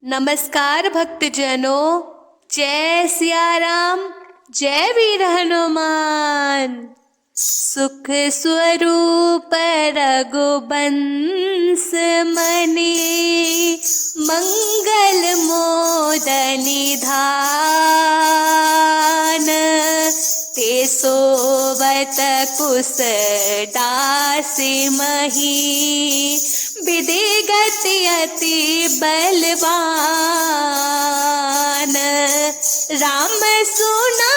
नमस्कार भक्तजनों, जय सिया राम, जय वीर हनुमान। सुख स्वरूप रघुबंश मणि, मंगल मोद निधान। ते सोवत कुश दासी मही, विधिगत अति बलवान। राम सुना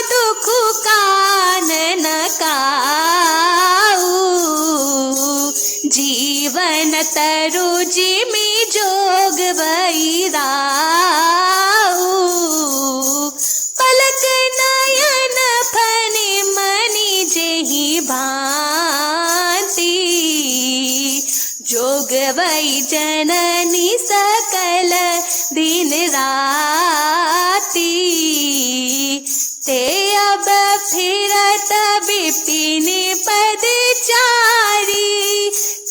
दुख कानन काऊ, जीवन तरु जिमि जोग बैराऊ। पलक नयन फनि मनि जेहि भांति, जोग वै जननी सकल दिन राती। ते अब फिरत विपिन पद चारी,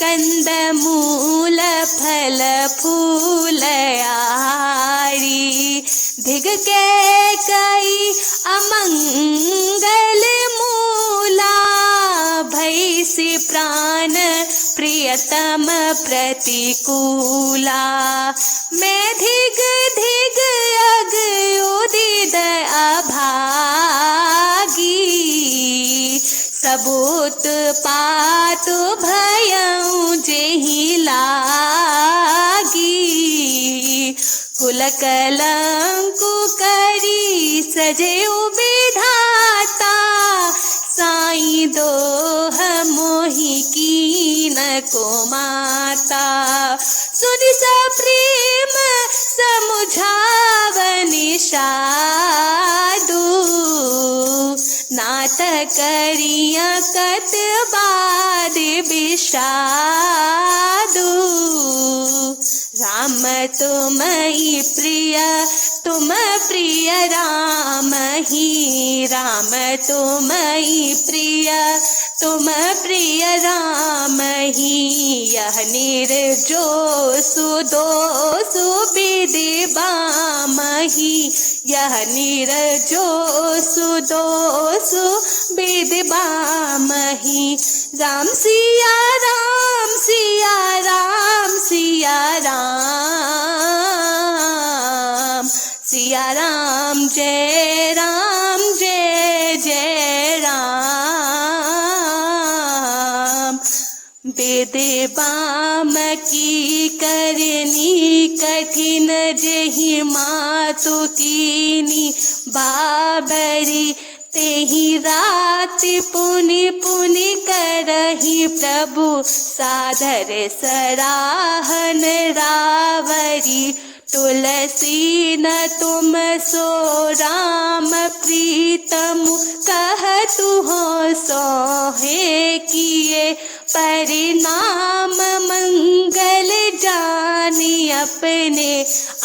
कंद मूल फल फूल आरी। धिग के कई अमंगल मूला, भैसी प्राण प्रियतम प्रतिकूला। मैं धिग धिग अग उदित अभागी, सबूत पातु भयउ जेहि लागी। कुल कलंकु करी सजेउ विधाता, साईं दोह मोहि कीन को माता। सुनि सप्रेम समुझावनि साधु, नाथ करिया कत बाद विषादु। राम तुमहि प्रिय तुम प्रिय राम ही, राम तुमहि प्रिय तुम प्रिय राम ही। यह निर्जो सुदोषु विधि बामहि, यह निर्जो सुदोषु विधि बामहि। राम सिया राम सिया राम सिया राम, सिया राम जय जय राम। वेद बाम की करनी कठिन, जेहि मातु कीनी बाबरी। तेहि राति पुनि पुनि करहि प्रभु, सादर सराहन रावरी। तुलसी न तुम सो राम प्रीतम, कहतु हो सोहे किए। परिणाम मंगल जानी अपने,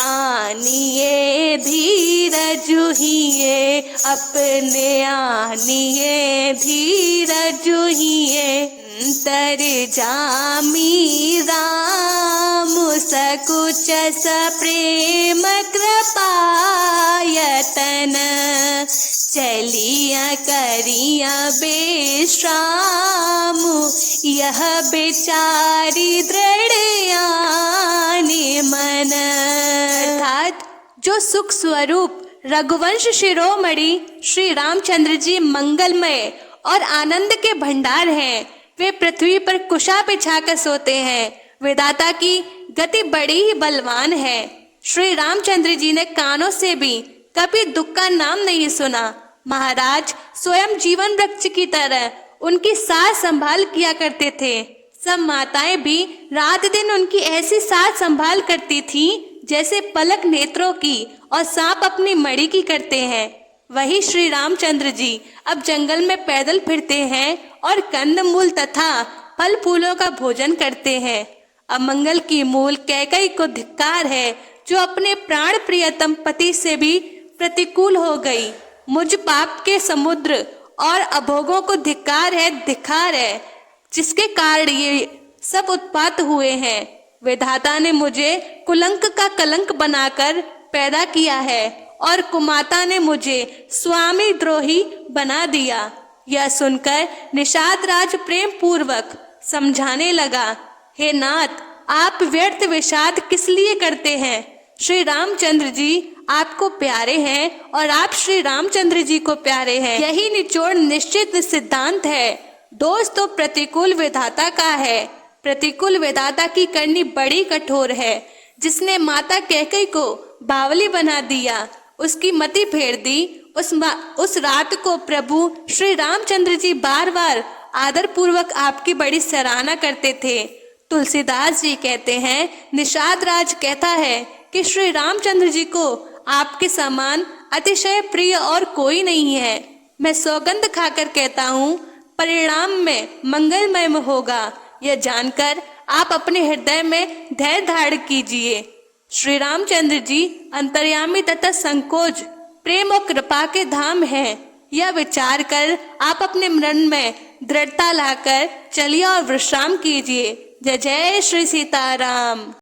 आनिए धीरजुहिए अपने, आनिए धीरजुहिए। अंतर जामी राम सकुच सप्रेम कृपायतन, चलिया करिया बेश्राम। यह बेचारी दृढ़ आने मन। अर्थात जो सुख स्वरूप रघुवंश शिरोमणि श्री रामचंद्र जी मंगलमय और आनंद के भंडार हैं, वे पृथ्वी पर कुशा बिछाकर सोते हैं। विधाता की गति बड़ी ही बलवान है। श्री रामचंद्र जी ने कानों से भी कभी दुख का नाम नहीं सुना। महाराज स्वयं जीवन वृक्ष की तरह उनकी सार संभाल किया करते थे। सब माताएं भी रात दिन उनकी ऐसी सार संभाल करती थीं, जैसे पलक नेत्रों की और सांप अपनी मणि की करते हैं। वही श्री रामचंद्र जी अब जंगल में पैदल फिरते हैं और कंदमूल तथा फल फूलों का भोजन करते हैं। अमंगल की मूल कैकई को धिक्कार है, जो अपने प्राण प्रियतम पति से भी प्रतिकूल हो गई। मुझ पाप के समुद्र और अभोगों को धिक्कार है, जिसके कारण ये सब उत्पात हुए हैं। विधाता ने मुझे कुलंक का कलंक बनाकर पैदा किया है और कुमाता ने मुझे स्वामी द्रोही बना दिया। यह सुनकर निषाद राज प्रेम पूर्वक समझाने लगा, हे नाथ, आप व्यर्थ विषाद किस लिए करते हैं? श्री रामचंद्र जी आपको प्यारे हैं और आप श्री रामचंद्र जी को प्यारे हैं। यही निचोड़ निश्चित सिद्धांत है। दोष तो प्रतिकूल विधाता का है। प्रतिकूल विधाता की करनी बड़ी कठोर है। जिसने माता कैकेयी को बावली बना दिया, उसकी मति फेर दी, उस रात को प्रभु श्री रामचंद्र जी बार बार आदर पूर्वक आपकी बड़ी सराहना करते थे। तुलसीदास जी कहते हैं, निषाद राज कहता है कि श्री रामचंद्र जी को आपके समान अतिशय प्रिय और कोई नहीं है। मैं सौगंध खाकर कहता हूँ, परिणाम में मंगलमय होगा। यह जानकर आप अपने हृदय में धैर्य धारण कीजिए। श्री रामचंद्र जी अंतर्यामी तथा संकोच, प्रेम और कृपा के धाम हैं। यह विचार कर आप अपने मन में दृढ़ता लाकर चलिए और विश्राम कीजिए। जय जय श्री सीताराम।